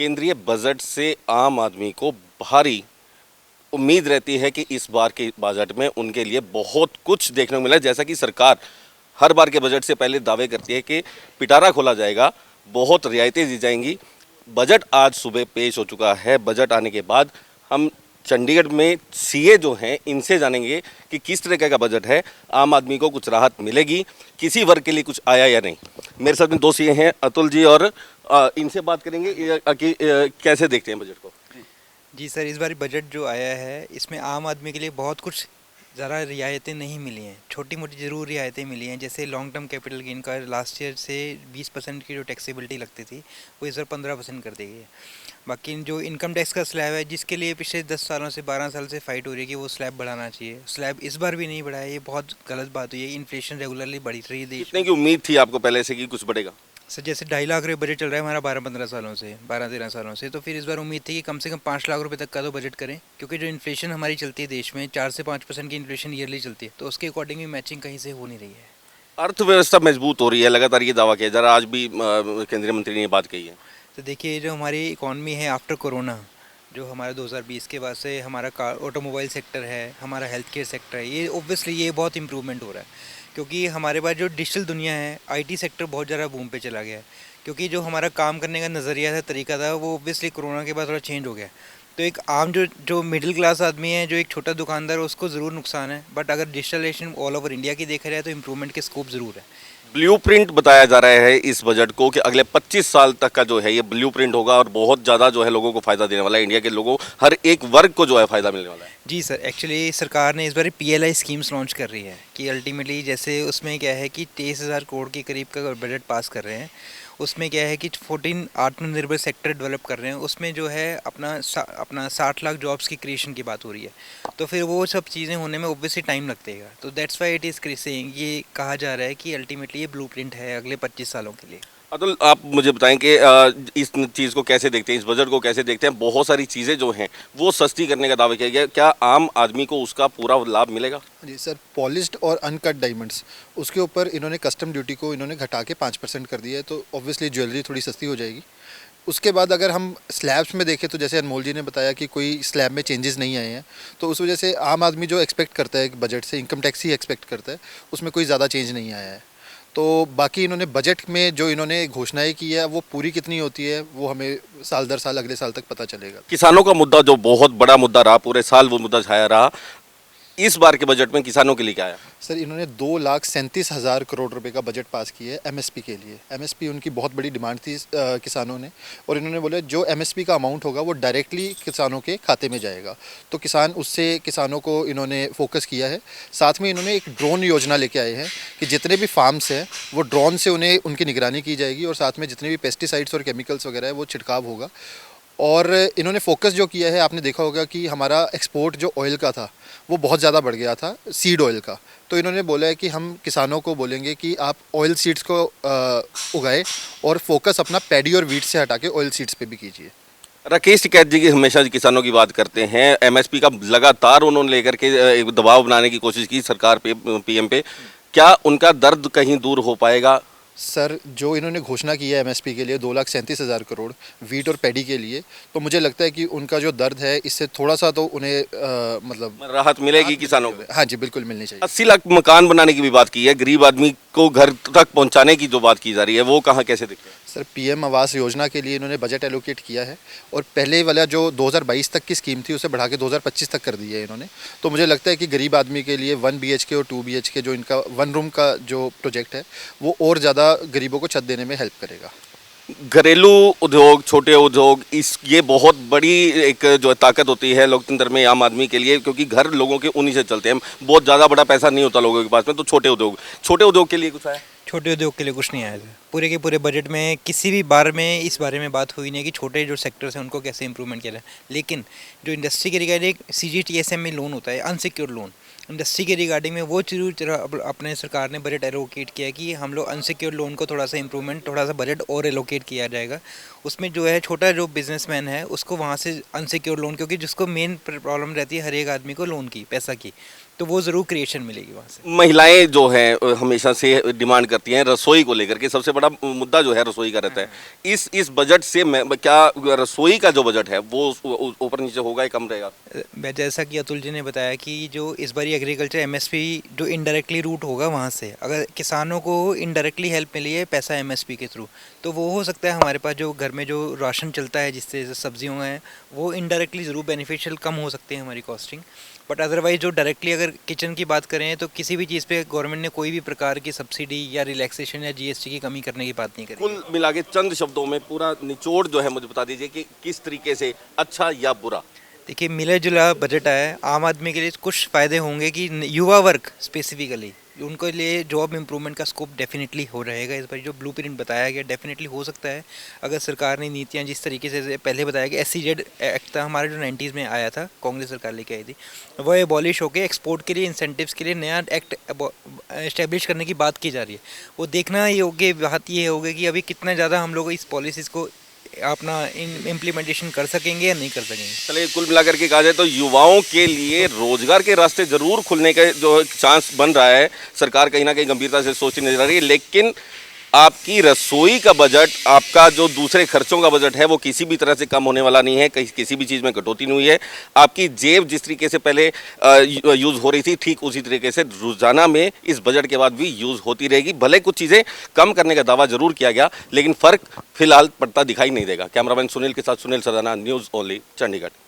केंद्रीय बजट से आम आदमी को भारी उम्मीद रहती है कि इस बार के बजट में उनके लिए बहुत कुछ देखने को मिला है। जैसा कि सरकार हर बार के बजट से पहले दावे करती है कि पिटारा खोला जाएगा, बहुत रियायतें दी जाएंगी। बजट आज सुबह पेश हो चुका है। बजट आने के बाद हम चंडीगढ़ में सीए जो हैं इनसे जानेंगे कि किस तरह का बजट है, आम आदमी को कुछ राहत मिलेगी, किसी वर्ग के लिए कुछ आया या नहीं। मेरे साथ में दो सीए हैं, अतुल जी, और इनसे बात करेंगे कि कैसे देखते हैं बजट को। जी सर, इस बार बजट जो आया है इसमें आम आदमी के लिए बहुत कुछ ज़रा रियायतें नहीं मिली हैं। छोटी मोटी ज़रूर रियायतें मिली हैं, जैसे लॉन्ग टर्म कैपिटल गेन का लास्ट ईयर से 20% की जो टैक्सेबिलिटी लगती थी वो इस बार 15% कर दी गई है। बाकी जो इनकम टैक्स का स्लैब है, जिसके लिए पिछले 10 सालों से 12 साल से फाइट हो रही है कि वो स्लैब बढ़ाना चाहिए, स्लैब इस बार भी नहीं बढ़ाया। ये बहुत गलत बात हुई है। इन्फ्लेशन रेगुलरली बढ़ रही है देश कितने में। की उम्मीद थी आपको पहले से कि कुछ बढ़ेगा? सर जैसे 2.5 लाख रुपये बजट चल रहा है हमारा 12-15 सालों से, 12-13 सालों से, तो फिर इस बार उम्मीद थी कि कम से कम 5 लाख रुपए तक का तो बजट करें, क्योंकि जो इन्फ्लेशन हमारी चलती है देश में 4 से 5% की इन्फ्लेशन ईयरली चलती है, तो उसके अकॉर्डिंग भी मैचिंग कहीं से हो नहीं रही है। अर्थव्यवस्था मजबूत हो रही है, लगातार ये दावा किया जा रहा है। आज भी केंद्रीय मंत्री ने ये बात कही है। तो देखिए, जो हमारी इकॉनमी है आफ्टर कोरोना, जो हमारा 2020 के बाद से हमारा कार ऑटोमोबाइल सेक्टर है, हमारा हेल्थ केयर सेक्टर है, ये ओब्वियसली ये बहुत इंप्रूवमेंट हो रहा है, क्योंकि हमारे पास जो डिजिटल दुनिया है, आईटी सेक्टर बहुत ज़्यादा बूम पे चला गया है, क्योंकि जो हमारा काम करने का नज़रिया था, तरीका था, वो ओब्वियसली कोरोना के बाद थोड़ा चेंज हो गया। तो एक आम जो जो मिडिल क्लास आदमी है, जो एक छोटा दुकानदार है, उसको ज़रूर नुकसान है, बट अगर डिजिटलाइजेशन ऑल ओवर इंडिया की देखा जाए तो इम्प्रूवमेंट के स्कोप ज़रूर है। ब्लूप्रिंट बताया जा रहा है इस बजट को कि अगले 25 साल तक का जो है ये ब्लूप्रिंट होगा और बहुत ज़्यादा जो है लोगों को फायदा देने वाला है। इंडिया के लोगों, हर एक वर्ग को जो है फायदा मिलने वाला है। जी सर, एक्चुअली सरकार ने इस बार पीएलआई स्कीम्स लॉन्च कर रही है कि अल्टीमेटली जैसे उसमें क्या है कि 23,000 करोड़ के करीब का बजट पास कर रहे हैं। उसमें क्या है कि 14 आत्मनिर्भर सेक्टर डेवलप कर रहे हैं। उसमें जो है अपना 60 लाख जॉब्स की क्रिएशन की बात हो रही है। तो फिर वो सब चीज़ें होने में ऑब्वियसली टाइम लगतेगा, तो that's why it is saying, ये कहा जा रहा है कि अल्टीमेटली ये ब्लूप्रिंट है अगले 25 सालों के लिए। अतुल, आप मुझे बताएं कि इस चीज़ को कैसे देखते हैं, इस बजट को कैसे देखते हैं? बहुत सारी चीज़ें जो हैं वो सस्ती करने का दावा किया गया, क्या आम आदमी को उसका पूरा लाभ मिलेगा? जी सर, पॉलिश्ड और अनकट डायमंड्स, उसके ऊपर इन्होंने कस्टम ड्यूटी को इन्होंने घटा के 5% कर दिया है, तो ऑब्वियसली ज्वेलरी थोड़ी सस्ती हो जाएगी। उसके बाद अगर हम स्लैब्स में देखें तो जैसे अनमोल जी ने बताया कि कोई स्लैब में चेंजेस नहीं आए हैं, तो उस वजह से आम आदमी जो एक्सपेक्ट करता है बजट से, इनकम टैक्स ही एक्सपेक्ट करता है, उसमें कोई ज़्यादा चेंज नहीं आया है। तो बाकी इन्होंने बजट में जो इन्होंने घोषणाएं की है वो पूरी कितनी होती है वो हमें साल दर साल अगले साल तक पता चलेगा। किसानों का मुद्दा जो बहुत बड़ा मुद्दा रहा, पूरे साल वो मुद्दा छाया रहा, इस बार के बजट में किसानों के लिए क्या आया? सर, इन्होंने 2,37,000 करोड़ रुपए का बजट पास किया है एमएसपी के लिए। एमएसपी उनकी बहुत बड़ी डिमांड थी किसानों ने, और इन्होंने बोला जो एमएसपी का अमाउंट होगा वो डायरेक्टली किसानों के खाते में जाएगा, तो किसानों को इन्होंने फोकस किया है। साथ में इन्होंने एक ड्रोन योजना लेके आए हैं कि जितने भी फार्म्स हैं वो ड्रोन से उन्हें उनकी निगरानी की जाएगी, और साथ में जितने भी पेस्टिसाइड्स और केमिकल्स वगैरह है वो छिड़काव होगा। और इन्होंने फोकस जो किया है, आपने देखा होगा कि हमारा एक्सपोर्ट जो ऑयल का था वो बहुत ज़्यादा बढ़ गया था, सीड ऑयल का, तो इन्होंने बोला है कि हम किसानों को बोलेंगे कि आप ऑयल सीड्स को उगाए और फोकस अपना पैडी और वीट से हटा के ऑयल सीड्स पे भी कीजिए। राकेश टिकैत जी की हमेशा किसानों की बात करते हैं। एमएसपी का लगातार उन्होंने लेकर के एक दबाव बनाने की कोशिश की सरकार पे, पीएम पे। क्या उनका दर्द कहीं दूर हो पाएगा? सर, जो इन्होंने घोषणा की है एमएसपी के लिए 2,37,000 करोड़ वीट और पैडी के लिए, तो मुझे लगता है कि उनका जो दर्द है इससे थोड़ा सा तो उन्हें मतलब राहत मिलेगी किसानों को। हाँ जी, बिल्कुल मिलनी चाहिए। 80 लाख मकान बनाने की भी बात की है, गरीब आदमी को घर तक पहुंचाने की जो बात की जा रही है वो कहाँ कैसे दिखते हैं? सर, पीएम आवास योजना के लिए इन्होंने बजट एलोकेट किया है, और पहले वाला जो 2022 तक की स्कीम थी उसे बढ़ा के 2025 तक कर दी है इन्होंने। तो मुझे लगता है कि गरीब आदमी के लिए 1 BHK और 2 BHK जो इनका 1 रूम का जो प्रोजेक्ट है वो और ज़्यादा गरीबों को छत देने में हेल्प करेगा। घरेलू उद्योग, छोटे उद्योग, ये बहुत बड़ी एक जो है ताकत होती है लोकतंत्र में आम आदमी के लिए, क्योंकि घर लोगों के उन्हीं से चलते हैं। बहुत ज़्यादा बड़ा पैसा नहीं होता लोगों के पास में, तो छोटे उद्योग के लिए कुछ है? छोटे उद्योग के लिए कुछ नहीं आया था। पूरे के पूरे बजट में किसी भी बार में इस बारे में बात हुई नहीं कि छोटे जो सेक्टर्स हैं उनको कैसे इंप्रूवमेंट किया जाए। लेकिन जो इंडस्ट्री के रिगार्डिंग CGTSME लोन होता है, अनसिक्योर्ड लोन, इंडस्ट्री के रिगार्डिंग में वो जरूर अपने सरकार ने बजट एलोकेट किया है कि हम लोग अनसिक्योर्ड लोन को थोड़ा सा इंप्रूवमेंट, थोड़ा सा बजट और एलोकेट किया जाएगा। उसमें जो है छोटा जो बिजनेसमैन है उसको वहाँ से अनसिक्योर्ड लोन, क्योंकि जिसको मेन प्रॉब्लम रहती है हर एक आदमी को लोन की, पैसा की, तो वो ज़रूर क्रिएशन मिलेगी वहाँ से। महिलाएं जो हैं हमेशा से डिमांड करती हैं रसोई को लेकर के, सबसे बड़ा मुद्दा जो है रसोई का रहता है। इस बजट से क्या रसोई का जो बजट है वो ऊपर नीचे होगा या कम रहेगा? मैं जैसा कि अतुल जी ने बताया कि जो इस बारी एग्रीकल्चर एमएसपी जो इनडायरेक्टली रूट होगा वहाँ से अगर किसानों को इनडायरेक्टली हेल्प मिली है पैसा एमएसपी के थ्रू, तो वो हो सकता है हमारे पास जो घर में जो राशन चलता है जिससे सब्जियों हैं वो इनडायरेक्टली ज़रूर बेनिफिशियल कम हो सकते हैं हमारी कॉस्टिंग। बट अदरवाइज जो डायरेक्टली अगर किचन की बात करें तो किसी भी चीज़ पे गवर्नमेंट ने कोई भी प्रकार की सब्सिडी या रिलैक्सेशन या जीएसटी की कमी करने की बात नहीं करी। कुल मिला के चंद शब्दों में पूरा निचोड़ जो है मुझे बता दीजिए कि किस तरीके से अच्छा या बुरा? देखिए मिला जुला बजट आया है। आम आदमी के लिए कुछ फ़ायदे होंगे कि युवा वर्ग स्पेसिफिकली उनको लिए जॉब इम्प्रूवमेंट का स्कोप डेफिनेटली हो रहेगा। इस बार जो ब्लूप्रिंट बताया गया डेफिनेटली हो सकता है अगर सरकार ने नीतियां जिस तरीके से पहले बताया कि SEZ एक्ट था हमारा जो 90s में आया था, कांग्रेस सरकार लेके आई थी, वह एबॉलिश होकर एक्सपोर्ट के लिए इंसेंटिव्स के लिए नया एक्ट इस्टेब्लिश करने की बात की जा रही है। वो देखना योग्य बात ये होगी कि अभी कितना ज़्यादा हम लोग इस पॉलिसीज़ को अपना इम्प्लीमेंटेशन कर सकेंगे या नहीं कर सकेंगे। चलिए कुल मिलाकर के कहा जाए तो युवाओं के लिए रोजगार के रास्ते जरूर खुलने का जो चांस बन रहा है, सरकार कहीं ना कहीं गंभीरता से सोचती नजर आ रही है। लेकिन आपकी रसोई का बजट, आपका जो दूसरे खर्चों का बजट है वो किसी भी तरह से कम होने वाला नहीं है, किसी भी चीज़ में कटौती नहीं हुई है। आपकी जेब जिस तरीके से पहले यूज़ हो रही थी ठीक उसी तरीके से रोजाना में इस बजट के बाद भी यूज़ होती रहेगी। भले कुछ चीज़ें कम करने का दावा जरूर किया गया लेकिन फ़र्क फिलहाल पड़ता दिखाई नहीं देगा। कैमरामैन सुनील के साथ सुनील सरदाना, न्यूज़ ओनली, चंडीगढ़।